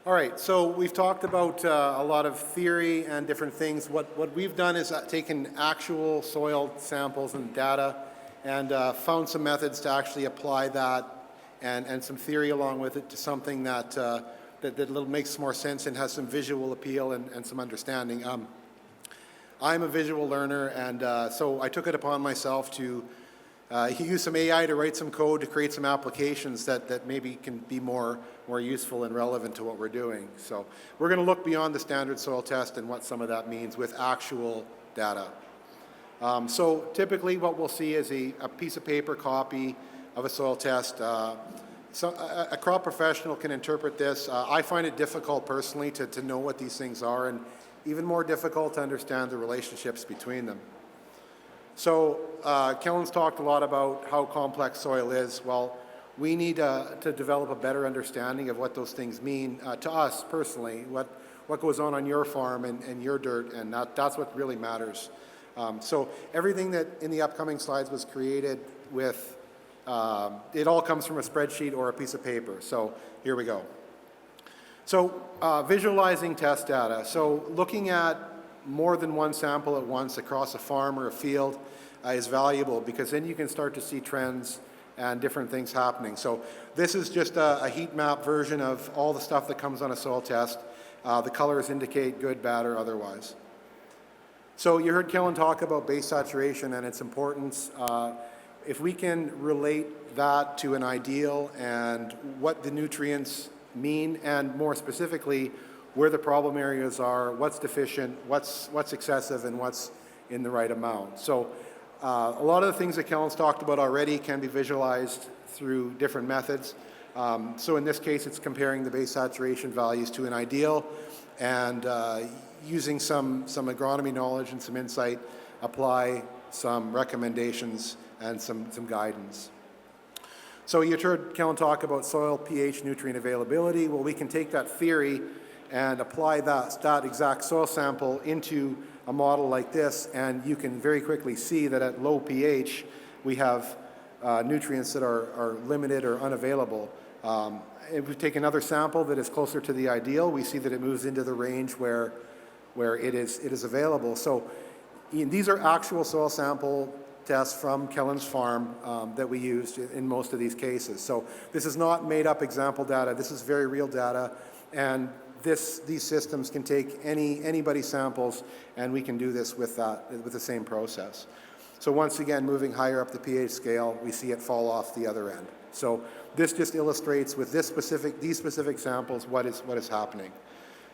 All right, so we've talked about a lot of theory and different things. What we've done is taken actual soil samples and data and found some methods to actually apply that and some theory along with it to something that makes more sense and has some visual appeal and some understanding. I'm a visual learner, and so I took it upon myself to use some AI to write some code to create some applications that maybe can be more useful and relevant to what we're doing. So we're going to look beyond the standard soil test and what some of that means with actual data. So typically what we'll see is a piece of paper copy of a soil test. So a crop professional can interpret this. I find it difficult personally to know what these things are, and even more difficult to understand the relationships between them. So Kellen's talked a lot about how complex soil is. Well, we need to develop a better understanding of what those things mean to us personally, what goes on your farm and your dirt, and that's what really matters. So everything that in the upcoming slides was created with, it all comes from a spreadsheet or a piece of paper. So here we go. So visualizing test data. So looking at more than one sample at once across a farm or a field is valuable, because then you can start to see trends and different things happening. So this is just a heat map version of all the stuff that comes on a soil test. The colors indicate good, bad, or otherwise. So you heard Kellen talk about base saturation and its importance. If we can relate that to an ideal and what the nutrients mean, and more specifically, where the problem areas are, what's deficient, what's excessive, and what's in the right amount. So a lot of the things that Kellen's talked about already can be visualized through different methods. So in this case, it's comparing the base saturation values to an ideal, and using some agronomy knowledge and some insight, apply some recommendations and some guidance. So you heard Kellen talk about soil pH nutrient availability. Well, we can take that theory and apply that exact soil sample into a model like this, and you can very quickly see that at low pH we have nutrients that are limited or unavailable. If we take another sample that is closer to the ideal, we see that it moves into the range where it is available. So these are actual soil sample tests from Kellen's farm that we used in most of these cases. So this is not made up example data. This is very real data, and these systems can take anybody's samples, and we can do this with the same process. So once again, moving higher up the pH scale, we see it fall off the other end. So this just illustrates with these specific samples what is happening.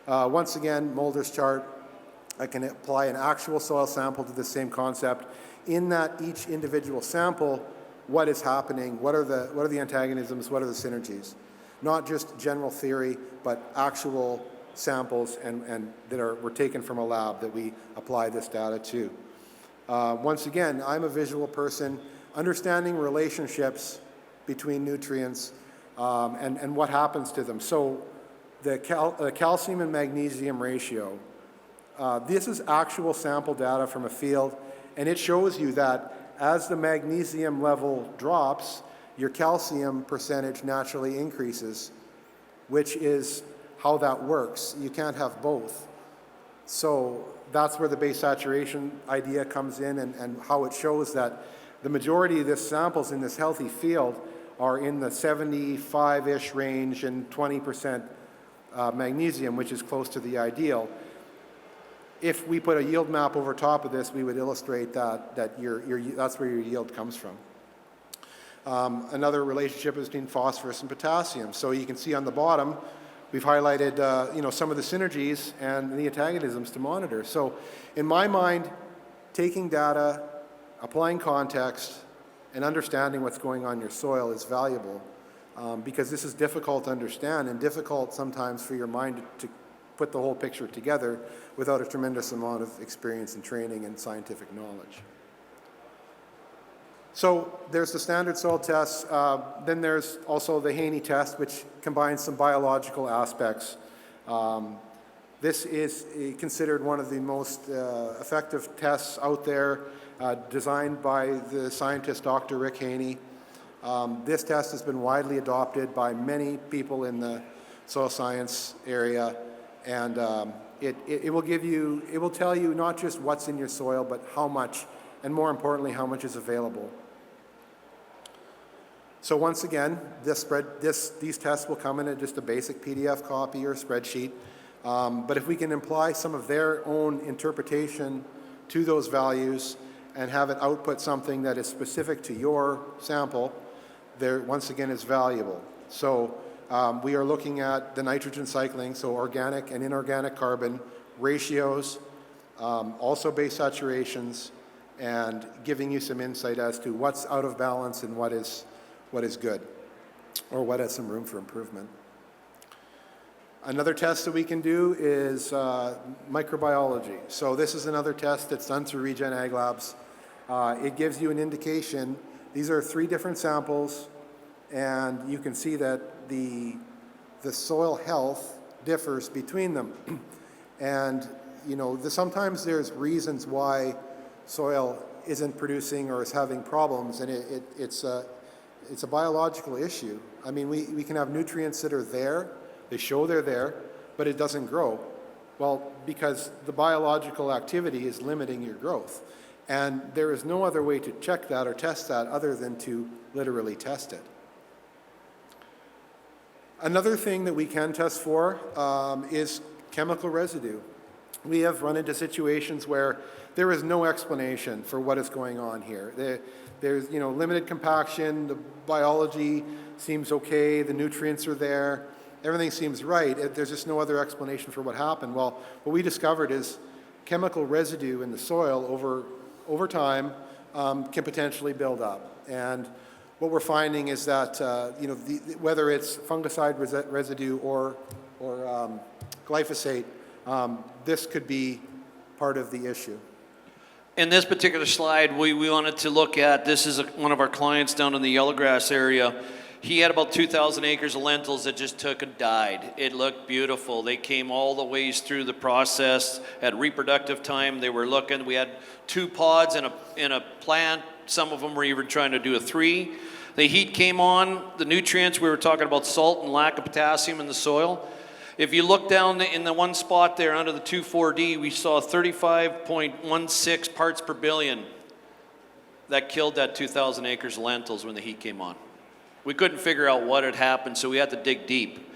Once again, Mulder's chart. I can apply an actual soil sample to the same concept. In that each individual sample, what is happening? What are the antagonisms? What are the synergies? Not just general theory, but actual samples and that were taken from a lab that we apply this data to. Once again, I'm a visual person. Understanding relationships between nutrients and what happens to them. So the calcium and magnesium ratio, this is actual sample data from a field, and it shows you that as the magnesium level drops, your calcium percentage naturally increases, which is how that works. You can't have both. So that's where the base saturation idea comes in, and how it shows that the majority of the samples in this healthy field are in the 75-ish range and 20% magnesium, which is close to the ideal. If we put a yield map over top of this, we would illustrate that that's where your yield comes from. Another relationship is between phosphorus and potassium. So you can see on the bottom, we've highlighted some of the synergies and the antagonisms to monitor. So in my mind, taking data, applying context, and understanding what's going on in your soil is valuable, because this is difficult to understand and difficult sometimes for your mind to put the whole picture together without a tremendous amount of experience and training and scientific knowledge. So there's the standard soil tests. Then there's also the Haney test, which combines some biological aspects. This is considered one of the most effective tests out there, designed by the scientist Dr. Rick Haney. This test has been widely adopted by many people in the soil science area, and it will give you, it will tell you not just what's in your soil, but how much, and more importantly, how much is available. So once again, these tests will come in just a basic PDF copy or spreadsheet, but if we can apply some of their own interpretation to those values and have it output something that is specific to your sample, there once again is valuable. So we are looking at the nitrogen cycling, so organic and inorganic carbon ratios, also base saturations, and giving you some insight as to what's out of balance and what is good, or what has some room for improvement. Another test that we can do is microbiology. So this is another test that's done through Regen Ag Labs. It gives you an indication. These are 3 different samples, and you can see that the soil health differs between them. And you know, sometimes there's reasons why soil isn't producing or is having problems, and it's a biological issue. I mean, we can have nutrients that are there, they show they're there, but it doesn't grow. Well, because the biological activity is limiting your growth. And there is no other way to check that or test that other than to literally test it. Another thing that we can test for is chemical residue. We have run into situations where there is no explanation for what is going on here. There's limited compaction, the biology seems okay, the nutrients are there, everything seems right. There's just no other explanation for what happened. Well, what we discovered is chemical residue in the soil over time can potentially build up. And what we're finding is that whether it's fungicide residue or glyphosate, this could be part of the issue. In this particular slide, we wanted to look at, this is one of our clients down in the Yellowgrass area. He had about 2,000 acres of lentils that just took and died. It looked beautiful. They came all the ways through the process at reproductive time. They were looking. We had 2 pods in a plant. Some of them were even trying to do a 3. The heat came on. The nutrients, we were talking about salt and lack of potassium in the soil. If you look down in the one spot there under the 2,4-D, we saw 35.16 parts per billion. That killed that 2,000 acres of lentils when the heat came on. We couldn't figure out what had happened, so we had to dig deep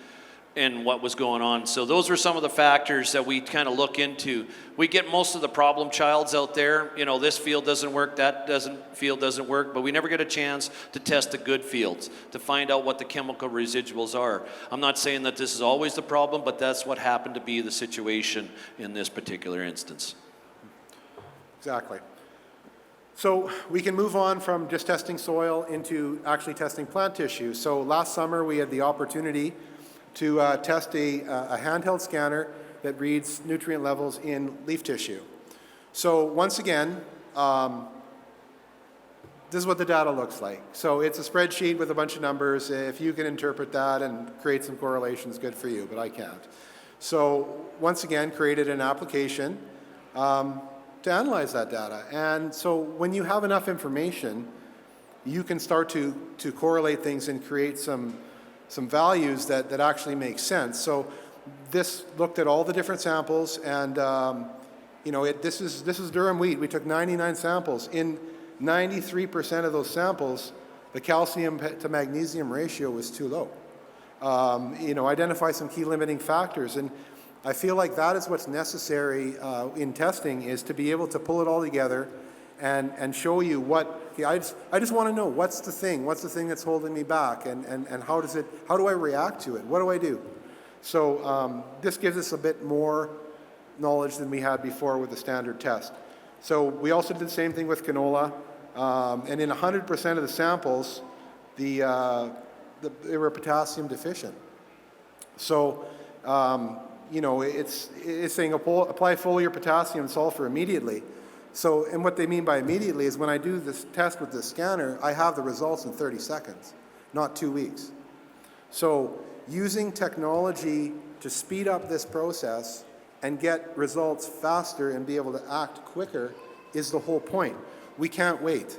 in what was going on. So those were some of the factors that we kind of look into. We get most of the problem childs out there. You know, this field doesn't work, field doesn't work, but we never get a chance to test the good fields to find out what the chemical residuals are. I'm not saying that this is always the problem, but that's what happened to be the situation in this particular instance. Exactly. So we can move on from just testing soil into actually testing plant tissue. So last summer we had the opportunity to test a handheld scanner that reads nutrient levels in leaf tissue. So once again, this is what the data looks like. So it's a spreadsheet with a bunch of numbers. If you can interpret that and create some correlations, good for you, but I can't. So once again, created an application to analyze that data. And so when you have enough information, you can start to correlate things and create some values that actually make sense. So this looked at all the different samples, and this is Durham wheat. We took 99 samples. In 93% of those samples, the calcium to magnesium ratio was too low. Identify some key limiting factors, and I feel like that is what's necessary in testing, is to be able to pull it all together and show you what, I just want to know what's the thing that's holding me back, and how do I react to it? What do I do? So this gives us a bit more knowledge than we had before with the standard test. So we also did the same thing with canola, and in 100% of the samples, they were potassium deficient. So it's saying apply foliar potassium sulfur immediately. So, and what they mean by immediately is when I do this test with the scanner, I have the results in 30 seconds, not 2 weeks. So using technology to speed up this process and get results faster and be able to act quicker is the whole point. We can't wait.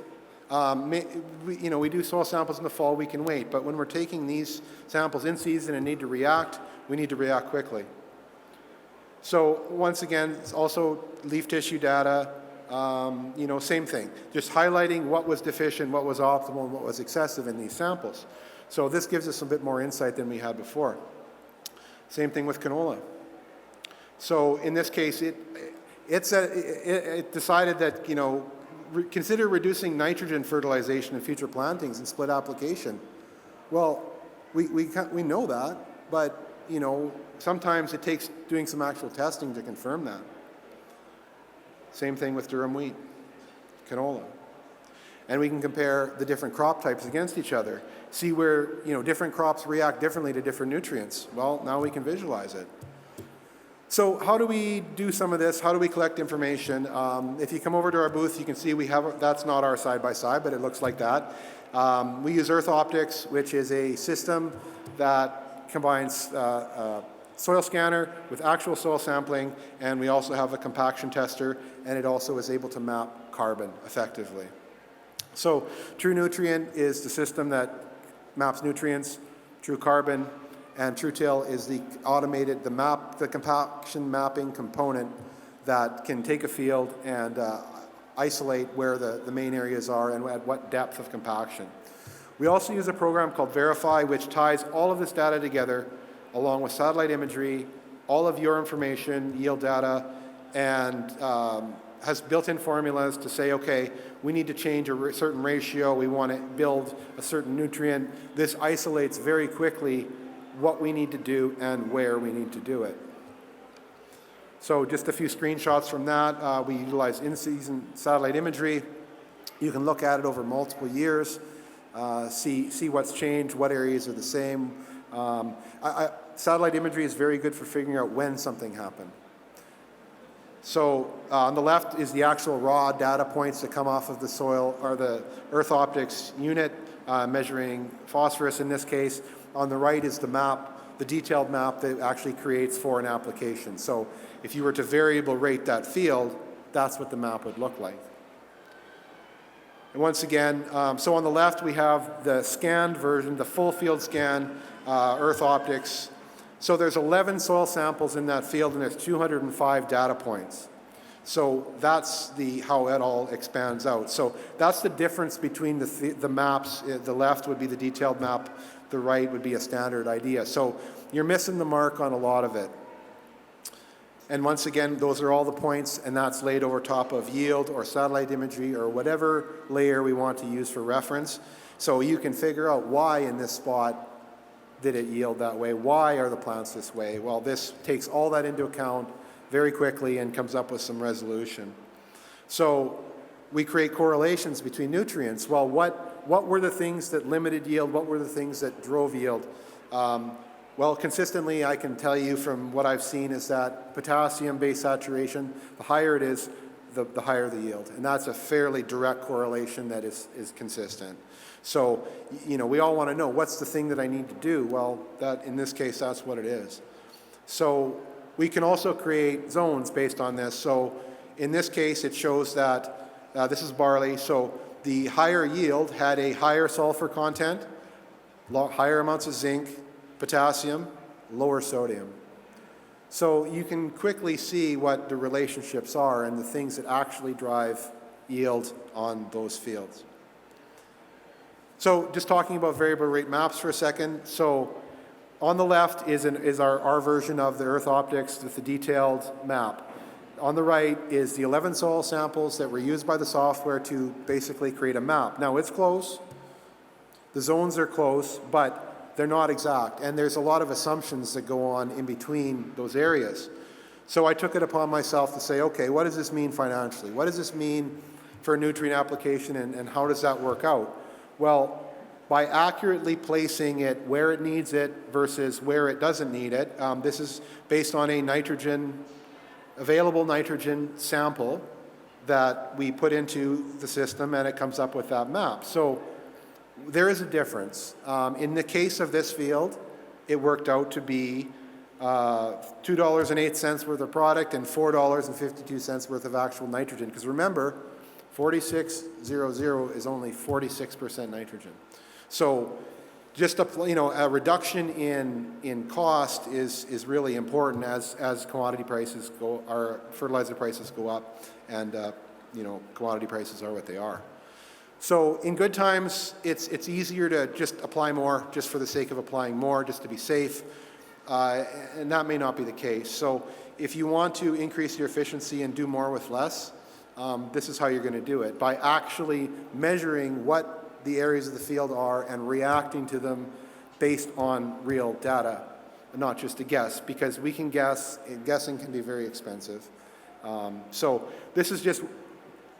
We do soil samples in the fall, we can wait, but when we're taking these samples in season and need to react, we need to react quickly. So once again, it's also leaf tissue data, same thing, just highlighting what was deficient, what was optimal, and what was excessive in these samples. So this gives us a bit more insight than we had before. Same thing with canola. So in this case, it decided that, consider reducing nitrogen fertilization in future plantings and split application. Well, we know that, but sometimes it takes doing some actual testing to confirm that. Same thing with durum wheat, canola. And we can compare the different crop types against each other, see where different crops react differently to different nutrients. Well, now we can visualize it. So how do we do some of this? How do we collect information? If you come over to our booth, you can see that's not our side-by-side, but it looks like that. We use Earth Optics, which is a system that combines soil scanner with actual soil sampling, and we also have a compaction tester, and it also is able to map carbon effectively. So True Nutrient is the system that maps nutrients, True Carbon, and TrueTill is the automated, the compaction mapping component that can take a field and isolate where the main areas are and at what depth of compaction. We also use a program called Verify, which ties all of this data together along with satellite imagery, all of your information, yield data, and has built-in formulas to say, okay, we need to change a certain ratio, we want to build a certain nutrient. This isolates very quickly what we need to do and where we need to do it. So just a few screenshots from that. We utilize in-season satellite imagery. You can look at it over multiple years, see what's changed, what areas are the same. Satellite imagery is very good for figuring out when something happened. So on the left is the actual raw data points that come off of the soil, or the Earth Optics unit measuring phosphorus in this case. On the right is the map, the detailed map that actually creates for an application. So if you were to variable rate that field, that's what the map would look like. And once again, so on the left we have the scanned version, the full field scan, Earth Optics. So there's 11 soil samples in that field and there's 205 data points. So that's how it all expands out. So that's the difference between the maps. The left would be the detailed map, the right would be a standard idea. So you're missing the mark on a lot of it. And once again, those are all the points, and that's laid over top of yield or satellite imagery or whatever layer we want to use for reference. So you can figure out why in this spot did it yield that way? Why are the plants this way? Well, this takes all that into account very quickly and comes up with some resolution. So we create correlations between nutrients. Well, what were the things that limited yield? What were the things that drove yield? Well, consistently, I can tell you from what I've seen is that potassium-based saturation, the higher it is, the higher the yield. And that's a fairly direct correlation that is consistent. So, we all want to know, what's the thing that I need to do? Well, in this case, that's what it is. So we can also create zones based on this. So in this case, it shows that this is barley. So the higher yield had a higher sulfur content, higher amounts of zinc, potassium, lower sodium. So you can quickly see what the relationships are and the things that actually drive yield on those fields. So just talking about variable rate maps for a second. So on the left is our version of the Earth Optics with the detailed map. On the right is the 11 soil samples that were used by the software to basically create a map. Now it's close, the zones are close, but they're not exact, and there's a lot of assumptions that go on in between those areas. So I took it upon myself to say, okay, what does this mean financially? What does this mean for a nutrient application, and how does that work out? Well, by accurately placing it where it needs it versus where it doesn't need it, this is based on a available nitrogen sample that we put into the system, and it comes up with that map. So there is a difference. In the case of this field, it worked out to be $2.08 worth of product and $4.52 worth of actual nitrogen. Because remember, 4600 is only 46% nitrogen. So just a reduction in cost is really important as commodity prices go, our fertilizer prices go up, and commodity prices are what they are. So in good times, it's easier to just apply more, just for the sake of applying more, just to be safe, and that may not be the case. So if you want to increase your efficiency and do more with less, this is how you're going to do it, by actually measuring what the areas of the field are and reacting to them based on real data, not just a guess, because we can guess, and guessing can be very expensive. So this is just,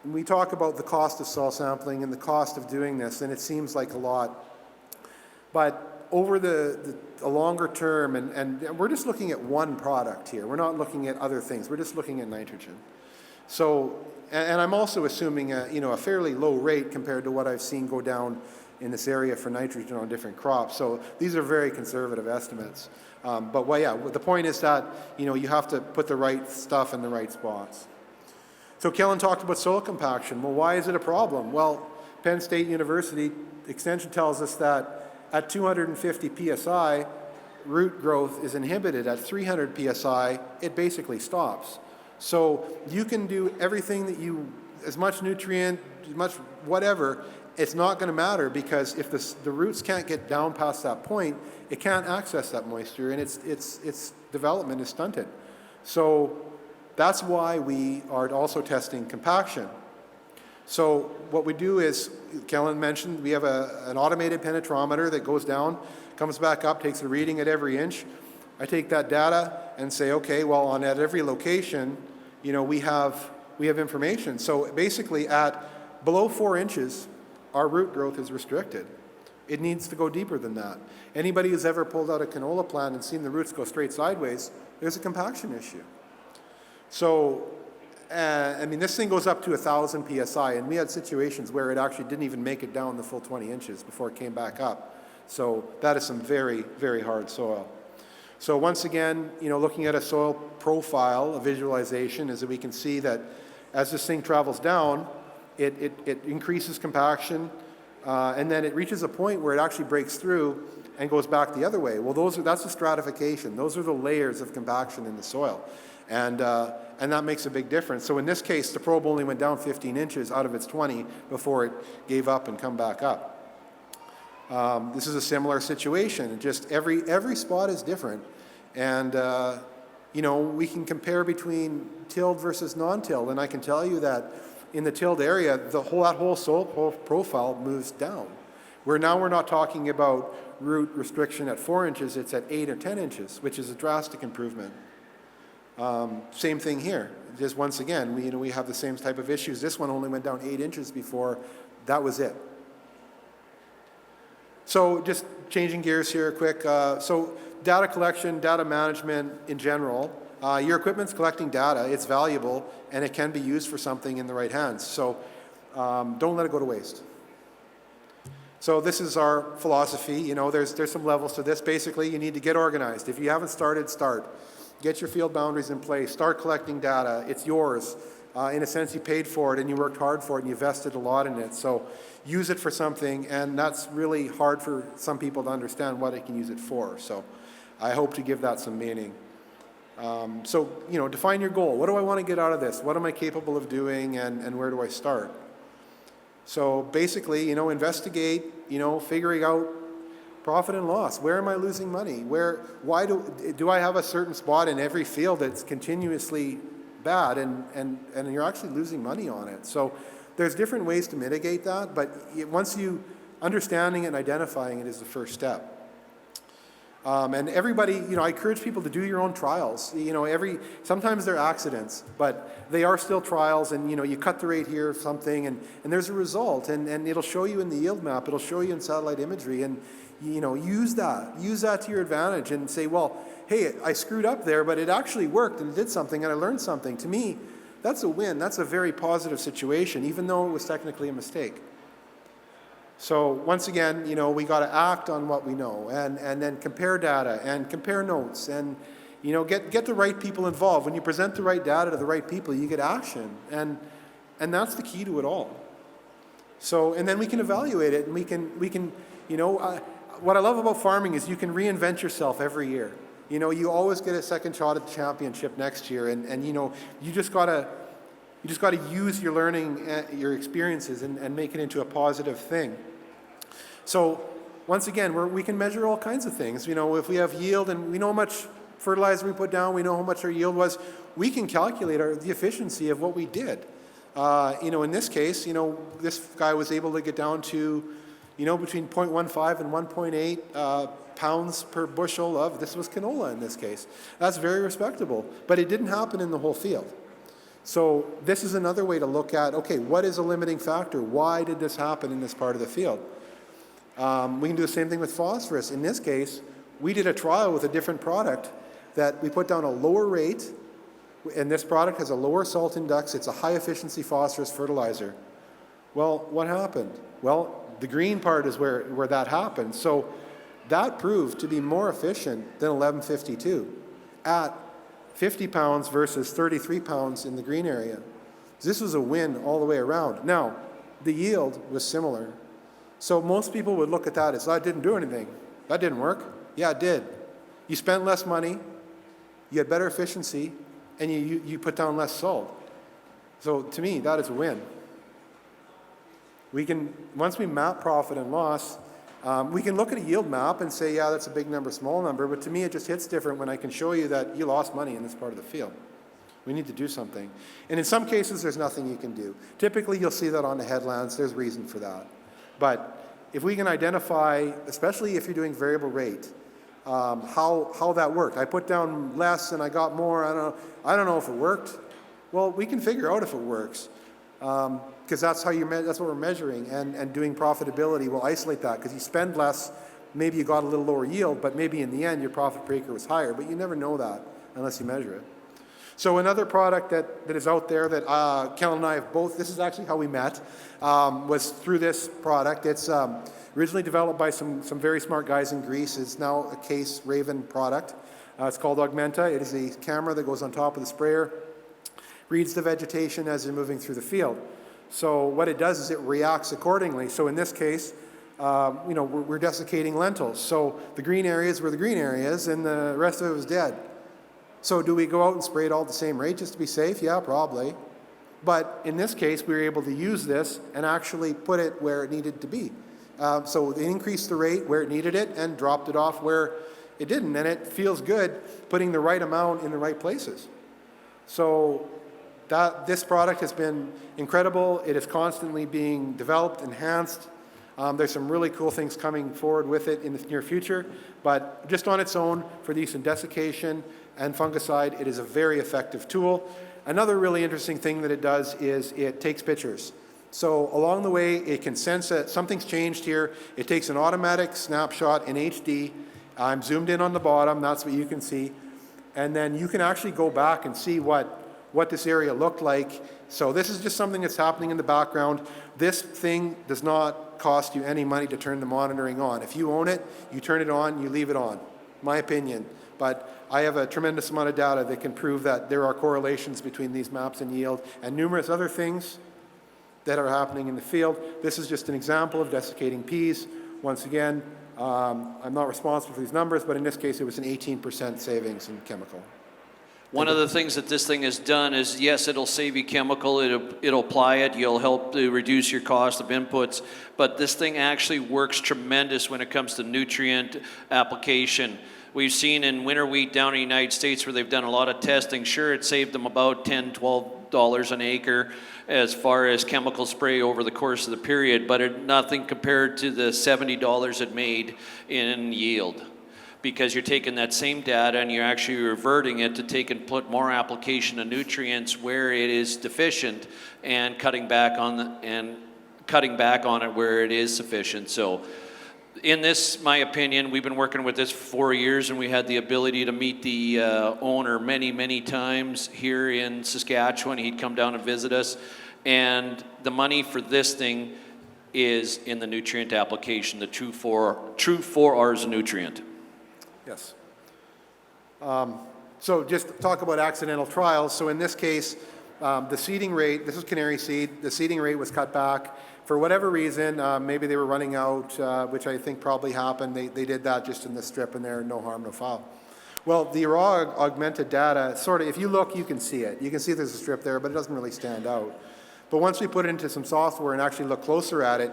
when we talk about the cost of soil sampling and the cost of doing this, and it seems like a lot, but over a longer term, and we're just looking at one product here. We're not looking at other things. We're just looking at nitrogen. So, and I'm also assuming a fairly low rate compared to what I've seen go down in this area for nitrogen on different crops. So these are very conservative estimates. But well, yeah, the point is that you have to put the right stuff in the right spots. So Kellen talked about soil compaction. Well, why is it a problem? Well, Penn State University Extension tells us that at 250 psi, root growth is inhibited. At 300 psi, it basically stops. So you can do everything that as much nutrient, as much whatever, it's not going to matter, because if the roots can't get down past that point, it can't access that moisture, and its development is stunted. So that's why we are also testing compaction. So what we do is, Kellen mentioned, we have an automated penetrometer that goes down, comes back up, takes a reading at every inch. I take that data and say, okay, well, at every location, we have information. So basically, at below 4 inches, our root growth is restricted. It needs to go deeper than that. Anybody who's ever pulled out a canola plant and seen the roots go straight sideways, there's a compaction issue. So, this thing goes up to 1,000 psi, and we had situations where it actually didn't even make it down the full 20 inches before it came back up. So that is some very, very hard soil. So once again, looking at a soil profile, a visualization, is that we can see that as this thing travels down, it increases compaction, and then it reaches a point where it actually breaks through and goes back the other way. Well, that's the stratification. Those are the layers of compaction in the soil. And that makes a big difference. So in this case, the probe only went down 15 inches out of its 20 before it gave up and come back up. This is a similar situation. Just every spot is different. And, we can compare between tilled versus non-tilled. And I can tell you that in the tilled area, that whole soil profile moves down. We're not talking about root restriction at 4 inches, it's at 8 or 10 inches, which is a drastic improvement. Same thing here. Just once again, we have the same type of issues. This one only went down 8 inches before. That was it. So just changing gears here quick. So data collection, data management in general. Your equipment's collecting data. It's valuable, and it can be used for something in the right hands. So don't let it go to waste. So this is our philosophy. There's some levels to this. Basically, you need to get organized. If you haven't started, start. Get your field boundaries in place. Start collecting data. It's yours. In a sense, you paid for it and you worked hard for it and you invested a lot in it. So use it for something, and that's really hard for some people to understand what it can use it for. So I hope to give that some meaning. So define your goal. What do I want to get out of this? What am I capable of doing, and where do I start? So basically, investigate, figuring out profit and loss. Where am I losing money? Why do I have a certain spot in every field that's continuously bad, and you're actually losing money on it? So there's different ways to mitigate that, but once you understanding it and identifying it is the first step. And everybody, I encourage people to do your own trials. Sometimes they're accidents, but they are still trials, and you cut the rate here or something, and there's a result, and it'll show you in the yield map, it'll show you in satellite imagery, and use that to your advantage and say, well, hey, I screwed up there, but it actually worked and it did something and I learned something. To me, that's a win. That's a very positive situation, even though it was technically a mistake. So once again, we got to act on what we know, and then compare data and compare notes, and get the right people involved. When you present the right data to the right people, you get action. And And that's the key to it all. So, and then we can evaluate it, and we can, what I love about farming is you can reinvent yourself every year. You always get a second shot at the championship next year, and you just gotta use your learning, your experiences, and make it into a positive thing. So, once again, we can measure all kinds of things. If we have yield and we know how much fertilizer we put down, we know how much our yield was, we can calculate the efficiency of what we did. In this case, this guy was able to get down to, between 0.15 and 1.8 pounds per bushel this was canola in this case. That's very respectable, but it didn't happen in the whole field. So this is another way to look at, okay, what is a limiting factor? Why did this happen in this part of the field? We can do the same thing with phosphorus. In this case, we did a trial with a different product that we put down a lower rate, and this product has a lower salt index. It's a high efficiency phosphorus fertilizer. Well, what happened? Well, the green part is where that happened. So that proved to be more efficient than 1152 at 50 pounds versus 33 pounds in the green area. This was a win all the way around. Now, the yield was similar. So most people would look at that as, that didn't do anything. That didn't work. Yeah, it did. You spent less money, you had better efficiency, and you put down less salt. So to me, that is a win. Once we map profit and loss, we can look at a yield map and say, yeah, that's a big number, small number, but to me it just hits different when I can show you that you lost money in this part of the field. We need to do something. And in some cases, there's nothing you can do. Typically, you'll see that on the headlands. There's reason for that. But if we can identify, especially if you're doing variable rate, how that worked. I put down less and I got more. I don't know if it worked. Well, we can figure out if it works, because that's what we're measuring, and doing profitability will isolate that, because you spend less, maybe you got a little lower yield, but maybe in the end your profit per acre was higher, but you never know that unless you measure it. So another product that is out there that Kellen and I have both, this is actually how we met, was through this product. It's originally developed by some very smart guys in Greece. It's now a Case Raven product. It's called Augmenta. It is a camera that goes on top of the sprayer, reads the vegetation as you're moving through the field. So what it does is it reacts accordingly. So in this case, we're desiccating lentils. So the green areas were the green areas, and the rest of it was dead. So do we go out and spray it all at the same rate just to be safe? Yeah, probably. But in this case, we were able to use this and actually put it where it needed to be. So they increased the rate where it needed it and dropped it off where it didn't. And it feels good putting the right amount in the right places. So this product has been incredible. It is constantly being developed, enhanced. There's some really cool things coming forward with it in the near future. But just on its own, for the use in desiccation and fungicide, it is a very effective tool. Another really interesting thing that it does is it takes pictures. So along the way, it can sense that something's changed here. It takes an automatic snapshot in HD. I'm zoomed in on the bottom. That's what you can see. And then you can actually go back and see what this area looked like. So this is just something that's happening in the background. This thing does not cost you any money to turn the monitoring on. If you own it, you turn it on, you leave it on. My opinion. But I have a tremendous amount of data that can prove that there are correlations between these maps and yield and numerous other things that are happening in the field. This is just an example of desiccating peas. Once again, I'm not responsible for these numbers, but in this case, it was an 18% savings in chemical. One of the things that this thing has done is, yes, it'll save you chemical, it'll apply it, you'll help to reduce your cost of inputs, but this thing actually works tremendous when it comes to nutrient application. We've seen in winter wheat down in the United States where they've done a lot of testing. Sure, it saved them about $10, $12 an acre as far as chemical spray over the course of the period, but nothing compared to the $70 it made in yield. Because you're taking that same data and you're actually reverting it to take and put more application of nutrients where it is deficient and cutting back on it where it is sufficient. So in this, my opinion, we've been working with this for 4 years, and we had the ability to meet the owner many times here in Saskatchewan. He'd come down and visit us, and the money for this thing is in the nutrient application, the true 4 R's of nutrient. Yes. So just talk about accidental trials. So in this case, The seeding rate, this is canary seed, the seeding rate was cut back. For whatever reason, maybe they were running out, which I think probably happened. They did that just in the strip and there, no harm, no foul. Well, the raw augmented data, sort of, if you look, you can see it. You can see there's a strip there, but it doesn't really stand out. But once we put it into some software and actually look closer at it,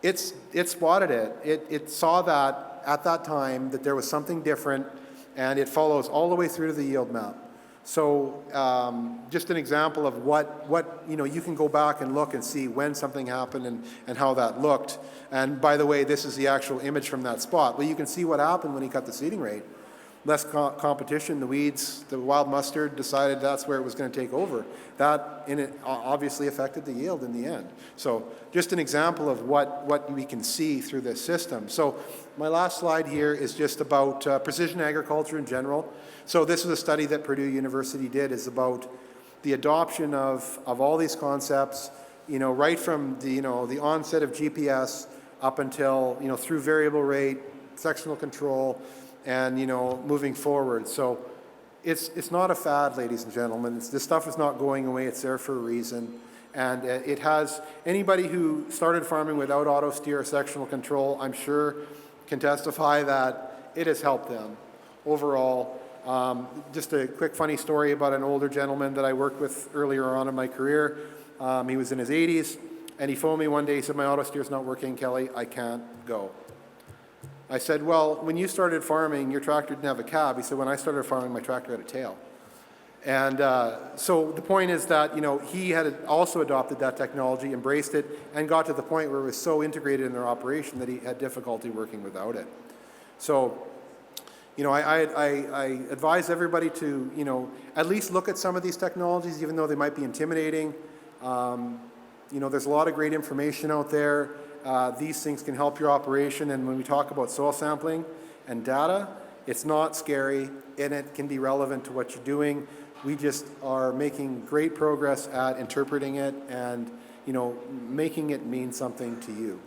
it spotted it. It saw that at that time that there was something different, and it follows all the way through to the yield map. So just an example of what you can go back and look and see when something happened and how that looked. And by the way, this is the actual image from that spot. Well, you can see what happened when he cut the seeding rate. Less competition, the weeds, the wild mustard decided that's where it was going to take over. That in it obviously affected the yield in the end. So just an example of what we can see through this system. So my last slide here is just about precision agriculture in general. So this is a study that Purdue University did, is about the adoption of all these concepts, right from the onset of GPS up until, through variable rate, sectional control, and moving forward. So it's not a fad, ladies and gentlemen. This stuff is not going away. It's there for a reason. And it has, anybody who started farming without auto steer or sectional control, I'm sure can testify that it has helped them overall. Just a quick funny story about an older gentleman that I worked with earlier on in my career. He was in his 80s, and he phoned me one day. He said, "My auto steer's not working, Kelly. I can't go." I said, "Well, when you started farming, your tractor didn't have a cab." He said, "When I started farming, my tractor had a tail." And so the point is that, he had also adopted that technology, embraced it, and got to the point where it was so integrated in their operation that he had difficulty working without it. So, I advise everybody to, at least look at some of these technologies, even though they might be intimidating. There's a lot of great information out there. These things can help your operation, and when we talk about soil sampling and data, it's not scary, and it can be relevant to what you're doing. We just are making great progress at interpreting it and, making it mean something to you.